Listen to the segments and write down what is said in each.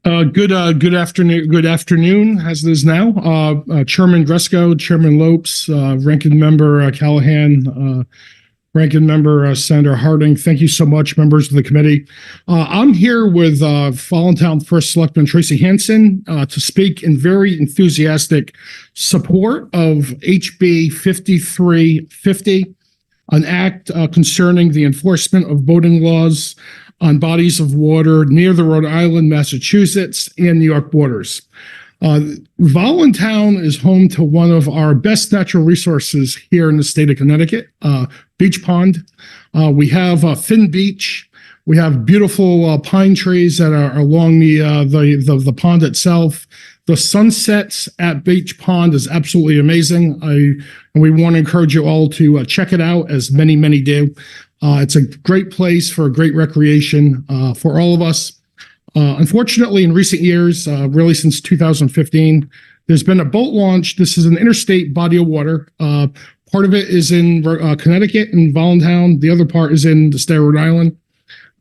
Good afternoon. Good afternoon, as it is now. Chairman Gresco, Chairman Lopes, Ranking Member Callahan, Ranking Member Senator Harding. Thank you so much, members of the committee. I'm here with Voluntown First Selectman Tracey Hanson to speak in very enthusiastic support of HB 5350, an act concerning the enforcement of boating laws on bodies of water near the Rhode Island, Massachusetts, and New York borders. Voluntown is home to one of our best natural resources here in the state of Connecticut, Beach Pond. We have Finn Beach. We have beautiful pine trees that are along the pond itself. The sunsets at Beach Pond is absolutely amazing. And we want to encourage you all to check it out, as many do. It's a great place for great recreation for all of us. Unfortunately, in recent years, really since 2015, there's been a boat launch. This is an interstate body of water. Part of it is in Connecticut in Voluntown. The other part is in the state of Rhode Island.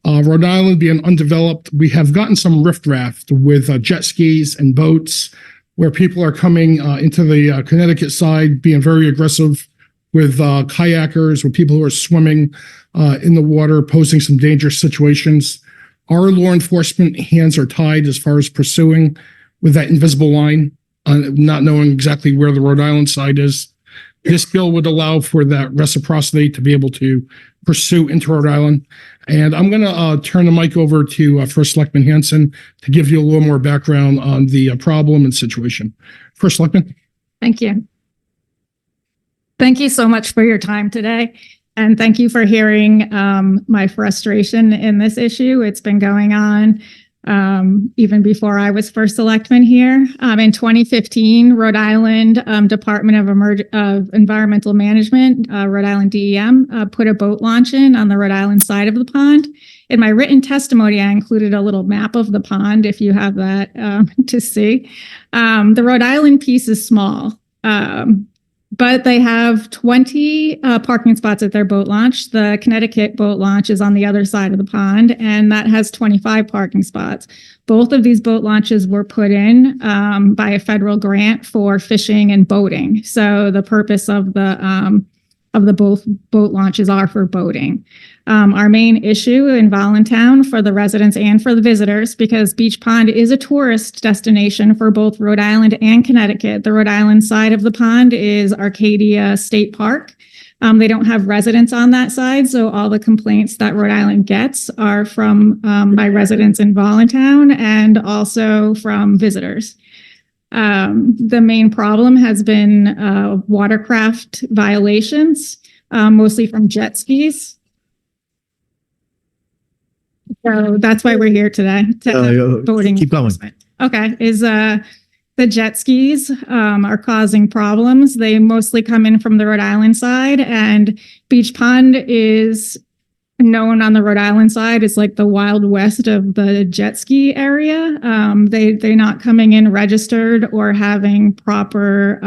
Rhode Island being undeveloped, we have gotten some riffraff with jet skis and boats where people are coming into the Connecticut side, being very aggressive with kayakers, with people who are swimming in the water, posing some dangerous situations. Our law enforcement hands are tied as far as pursuing with that invisible line, not knowing exactly where the Rhode Island side is. This bill would allow for that reciprocity to be able to pursue into Rhode Island. And I'm going to turn the mic over to First Selectman Hanson to give you a little more background on the problem and situation. First Selectman. Thank you. Thank you so much for your time today. And thank you for hearing my frustration in this issue. It's been going on even before I was first selectman here. In 2015, Rhode Island Department of Environmental Management, Rhode Island DEM, put a boat launch in on the Rhode Island side of the pond. In my written testimony, I included a little map of the pond, if you have that to see. The Rhode Island piece is small. But they have 20 parking spots at their boat launch. The Connecticut boat launch is on the other side of the pond, and that has 25 parking spots. Both of these boat launches were put in by a federal grant for fishing and boating. So the purpose of the both boat launches are for boating. Our main issue in Voluntown for the residents and for the visitors, because Beach Pond is a tourist destination for both Rhode Island and Connecticut. The Rhode Island side of the pond is Arcadia State Park. They don't have residents on that side, so all the complaints that Rhode Island gets are from by residents in Voluntown and also from visitors. The main problem has been watercraft violations, mostly from jet skis. So that's why we're here today. Boating keep going. Okay, the jet skis are causing problems. They mostly come in from the Rhode Island side, and Beach Pond is known on the Rhode Island side. It's like the Wild West of the jet ski area. They're not coming in registered or having proper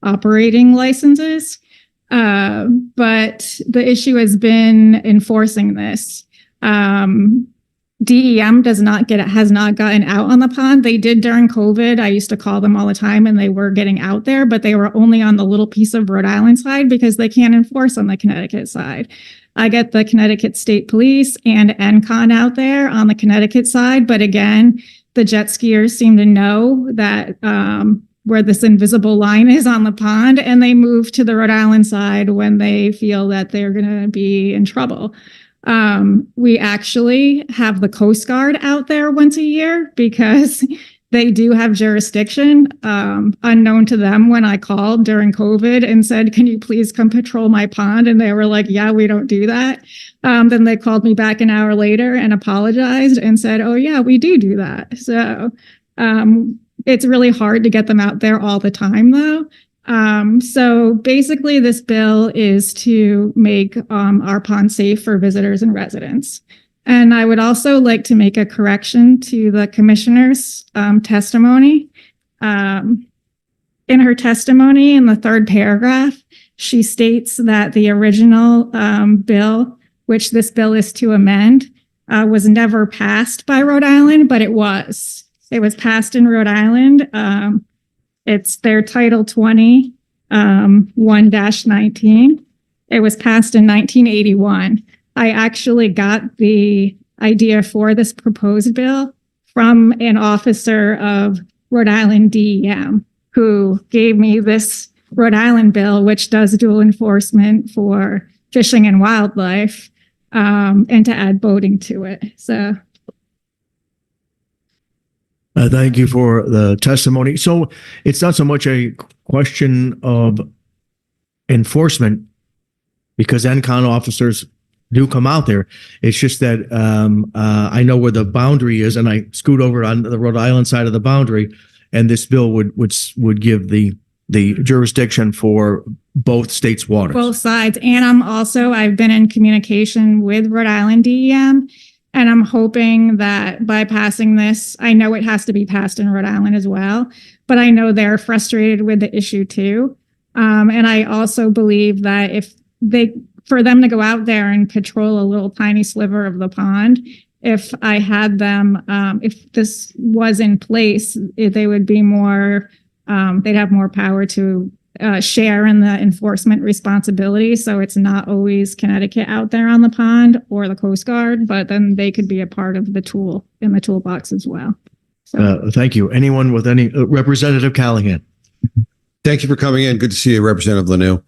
operating licenses. But the issue has been enforcing this. DEM has not gotten out on the pond. They did during COVID. I used to call them all the time and they were getting out there, but they were only on the little piece of Rhode Island side because they can't enforce on the Connecticut side. I get the Connecticut State Police and NCON out there on the Connecticut side, but again, the jet skiers seem to know that where this invisible line is on the pond, and they move to the Rhode Island side when they feel that they're going to be in trouble. We actually have the Coast Guard out there once a year because they do have jurisdiction, unknown to them when I called during COVID and said, can you please come patrol my pond? And they were like, yeah, we don't do that. Then they called me back an hour later and apologized and said, oh yeah, we do that. So it's really hard to get them out there all the time though. So basically this bill is to make our pond safe for visitors and residents. And I would also like to make a correction to the commissioner's testimony. In her testimony, in the third paragraph, she states that the original bill, which this bill is to amend, was never passed by Rhode Island, but it was. It was passed in Rhode Island. It's their Title 20, 1-19. It was passed in 1981. I actually got the idea for this proposed bill from an officer of Rhode Island DEM who gave me this Rhode Island bill, which does dual enforcement for fishing and wildlife, and to add boating to it. So. Thank you for the testimony. So it's not so much a question of enforcement because NCON officers do come out there. It's just that I know where the boundary is, and I scoot over on the Rhode Island side of the boundary, and this bill would give the jurisdiction for both states' waters. Both sides. And I've been in communication with Rhode Island DEM, and I'm hoping that by passing this, I know it has to be passed in Rhode Island as well, but I know they're frustrated with the issue too. And I also believe that for them to go out there and patrol a little tiny sliver of the pond, if I had them, if this was in place, they would be more, they'd have more power to share in the enforcement responsibility. So it's not always Connecticut out there on the pond or the Coast Guard, but then they could be a part of the tool in the toolbox as well. So. Thank you. Anyone with any Representative Callahan? Thank you for coming in. Good to see you, Representative Lanoue.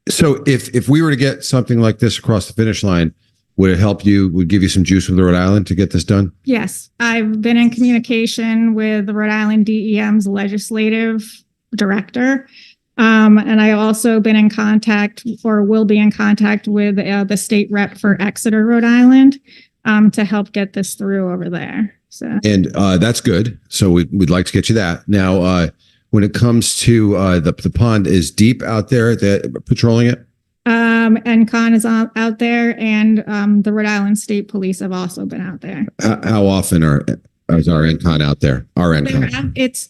So if we were to get something like this across the finish line, would it help you, would give you some juice with Rhode Island to get this done? Yes, I've been in communication with the Rhode Island DEM's legislative director. And I also been in contact or will be in contact with the state rep for Exeter, Rhode Island, to help get this through over there. So. And that's good. So we'd like to get you that. Now, when it comes to the pond is deep out there, patrolling it? NCON is out there, and the Rhode Island State Police have also been out there. How often is our NCON out there? Our NCON?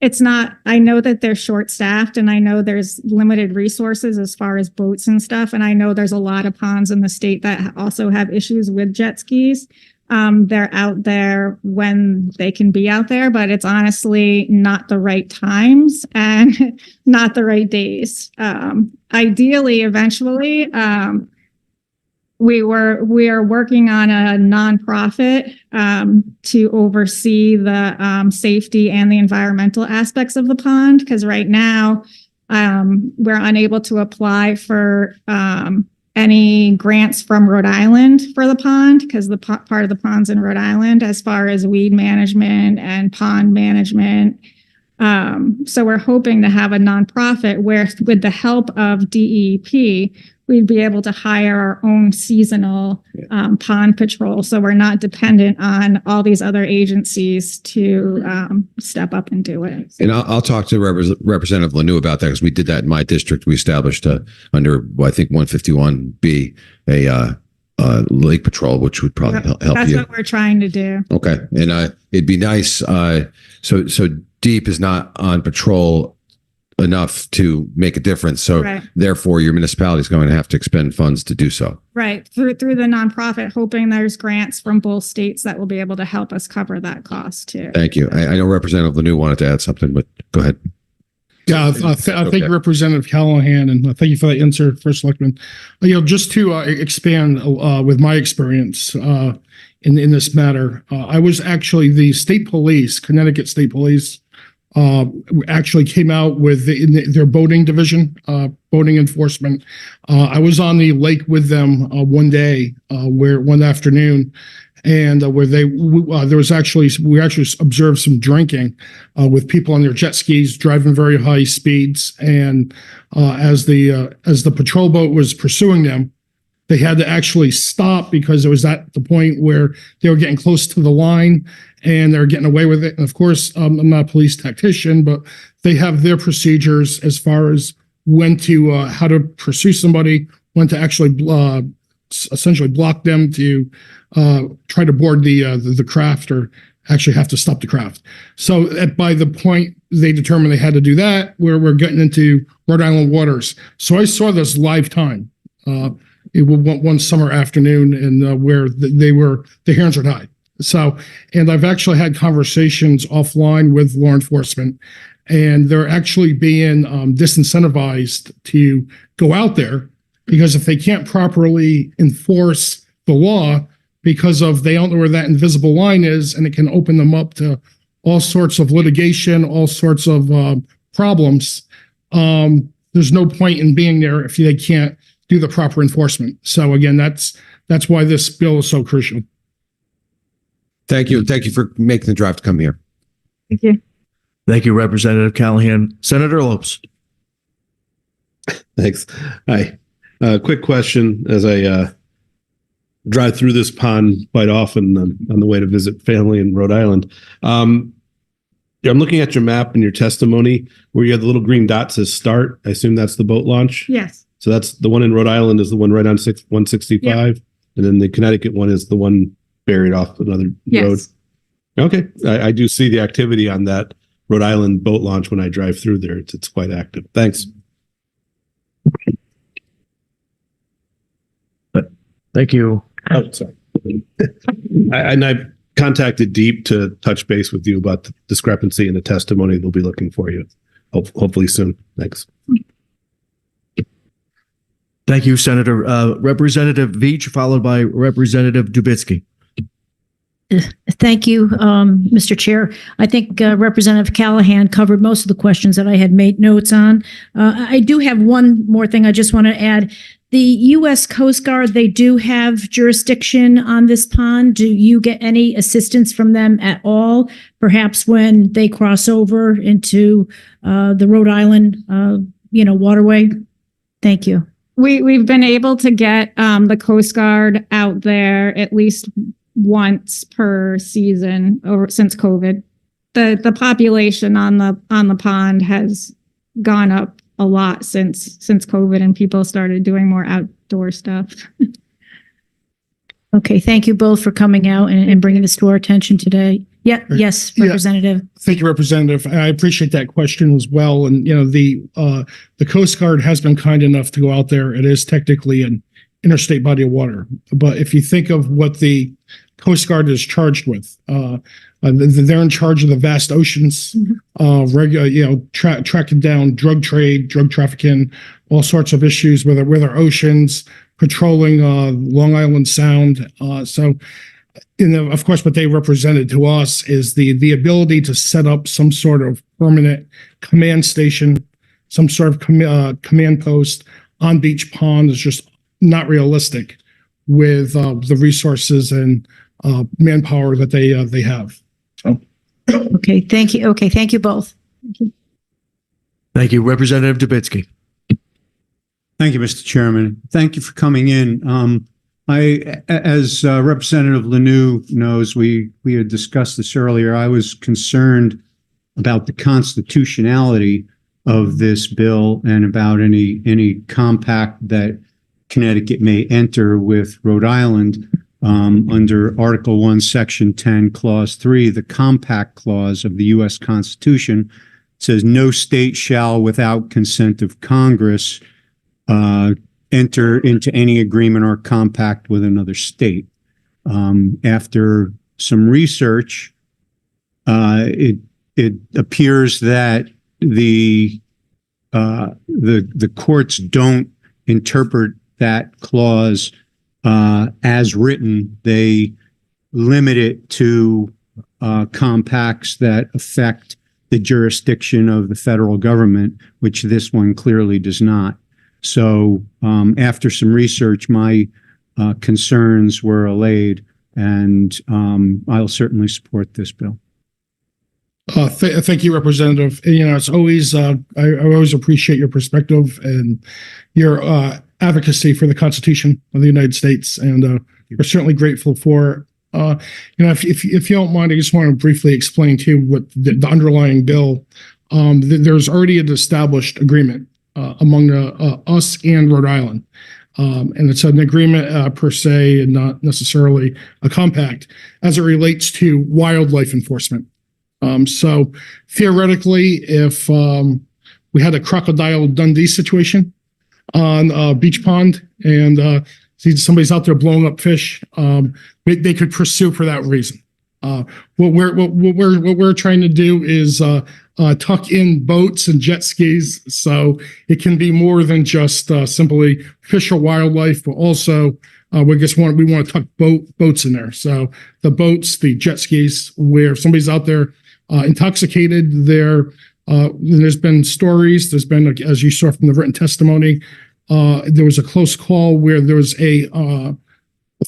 It's not, I know that they're short-staffed, and I know there's limited resources as far as boats and stuff, and I know there's a lot of ponds in the state that also have issues with jet skis. They're out there when they can be out there, but it's honestly not the right times and not the right days. Ideally, eventually, we are working on a nonprofit to oversee the safety and the environmental aspects of the pond, because right now we're unable to apply for any grants from Rhode Island for the pond, because the part of the pond's in Rhode Island as far as weed management and pond management. So we're hoping to have a nonprofit where, with the help of DEP, we'd be able to hire our own seasonal pond patrol. So we're not dependent on all these other agencies to step up and do it. And I'll talk to Representative Lanoue about that, because we did that in my district. We established under, I think, 151B, a lake patrol, which would probably help you. That's what we're trying to do. Okay. And it'd be nice. So DEP is not on patrol enough to make a difference. So therefore your municipality is going to have to expend funds to do so. Right. Through the nonprofit, hoping there's grants from both states that will be able to help us cover that cost too. Thank you. I know Representative Lanoue wanted to add something, but go ahead. Yeah, thank you, Representative Callahan, and thank you for that answer, First Selectman. Just to expand with my experience in this matter, I was actually the state police, Connecticut State Police, actually came out with their boating division, boating enforcement. I was on the lake with them one day, one afternoon, and where we actually observed some drinking with people on their jet skis driving very high speeds, and as the patrol boat was pursuing them, they had to actually stop because it was at the point where they were getting close to the line and they're getting away with it. And of course, I'm not a police tactician, but they have their procedures as far as when to, how to pursue somebody, when to actually essentially block them to try to board the craft, or actually have to stop the craft. So by the point they determined they had to do that, we're getting into Rhode Island waters. So I saw this live time. one summer afternoon, and where the hands were tied. So, and I've actually had conversations offline with law enforcement, and they're actually being disincentivized to go out there, because if they can't properly enforce the law, because they don't know where that invisible line is, and it can open them up to all sorts of litigation, all sorts of problems. There's no point in being there if they can't do the proper enforcement. So again, that's why this bill is so crucial. Thank you. Thank you for making the drive to come here. Thank you. Thank you, Representative Callahan. Senator Lopes. Thanks. Hi. Quick question. As I drive through this pond quite often on the way to visit family in Rhode Island, I'm looking at your map and your testimony where you have the little green dot says start. I assume that's the boat launch. Yes. So that's the one in Rhode Island is the one right on 165. Yep. And then the Connecticut one is the one buried off another road. Okay. I do see the activity on that Rhode Island boat launch when I drive through there. It's quite active. Thanks. Thank you. Oh, sorry. I contacted Deep to touch base with you about the discrepancy in the testimony. They'll be looking for you hopefully soon. Thanks. Thank you, Senator. Representative Veach, followed by Representative Dubitsky. Thank you, Mr. Chair. I think Representative Callahan covered most of the questions that I had made notes on. I do have one more thing I just want to add. The U.S. Coast Guard, they do have jurisdiction on this pond. Do you get any assistance from them at all? Perhaps when they cross over into the Rhode Island, waterway? Thank you. We've been able to get the Coast Guard out there at least once per season since COVID. The population on the pond has gone up a lot since COVID, and people started doing more outdoor stuff. Okay, thank you both for coming out and bringing this to our attention today. Yeah, yes, Representative. Thank you, Representative. I appreciate that question as well. And the Coast Guard has been kind enough to go out there. It is technically an interstate body of water, but if you think of what the Coast Guard is charged with, they're in charge of the vast oceans, tracking down drug trade, drug trafficking, all sorts of issues with our oceans, patrolling Long Island Sound. So, of course, what they represented to us is the ability to set up some sort of permanent command station, some sort of command post on Beach Pond is just not realistic with the resources and manpower that they have. So. Okay, thank you. Okay, thank you both. Thank you, Representative Dubitsky. Thank you, Mr. Chairman. Thank you for coming in. As Representative Lanoue knows, we had discussed this earlier. I was concerned about the constitutionality of this bill and about any compact that Connecticut may enter with Rhode Island. Under Article 1, Section 10, Clause 3, the compact clause of the U.S. Constitution says no state shall, without consent of Congress, enter into any agreement or compact with another state. After some research, it appears that the courts don't interpret that clause as written. They limit it to compacts that affect the jurisdiction of the federal government, which this one clearly does not. So after some research, my concerns were allayed, and I'll certainly support this bill. Thank you, Representative. It's always I always appreciate your perspective and your advocacy for the Constitution of the United States, and we're certainly grateful for. If you don't mind, I just want to briefly explain to you what the underlying bill. There's already an established agreement among us and Rhode Island, and it's an agreement per se, and not necessarily a compact as it relates to wildlife enforcement. So theoretically, if we had a Crocodile Dundee situation, on Beach Pond and see somebody's out there blowing up fish, they could pursue for that reason. What we're trying to do is tuck in boats and jet skis, so it can be more than just simply fish or wildlife, but also we want to tuck boats in there. So the boats, the jet skis, where somebody's out there intoxicated, there's been stories. There's been, as you saw from the written testimony, there was a close call where there was a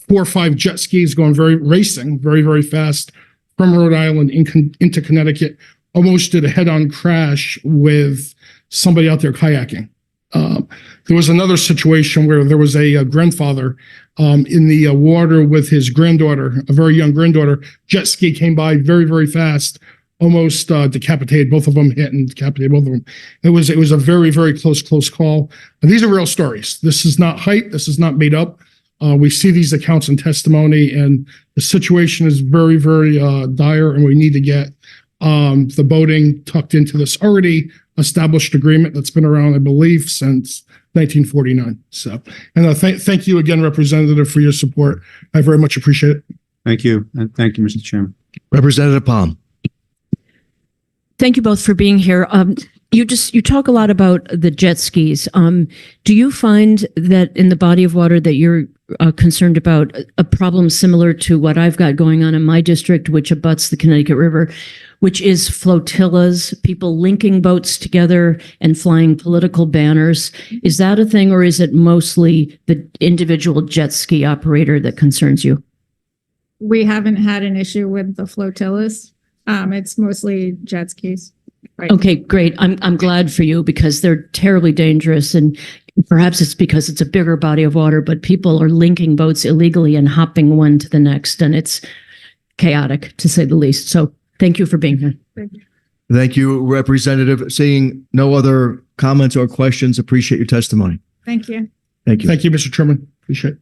4 or 5 jet skis going racing very fast from Rhode Island into Connecticut. Almost did a head-on crash with somebody out there kayaking. There was another situation where there was a grandfather in the water with his granddaughter, a very young granddaughter. Jet ski came by very fast, almost decapitated both of them, hit and decapitated both of them. It was a very close call. And these are real stories. This is not hype. This is not made up. We see these accounts in testimony, and the situation is very dire, and we need to get the boating tucked into this already established agreement that's been around, I believe, since 1949. So, and thank you again, Representative, for your support. I very much appreciate it. Thank you. And thank you, Mr. Chairman. Representative Palm. Thank you both for being here. You talk a lot about the jet skis. Do you find that in the body of water that you're concerned about a problem similar to what I've got going on in my district, which abuts the Connecticut River, which is flotillas, people linking boats together and flying political banners? Is that a thing, or is it mostly the individual jet ski operator that concerns you? We haven't had an issue with the flotillas. It's mostly jet skis. Right. Okay, great. I'm glad for you, because they're terribly dangerous, and perhaps it's because it's a bigger body of water, but people are linking boats illegally and hopping one to the next, and it's chaotic, to say the least. So thank you for being here. Thank you, Representative. Seeing no other comments or questions, appreciate your testimony. Thank you. Thank you. Thank you, Mr. Chairman. Appreciate it.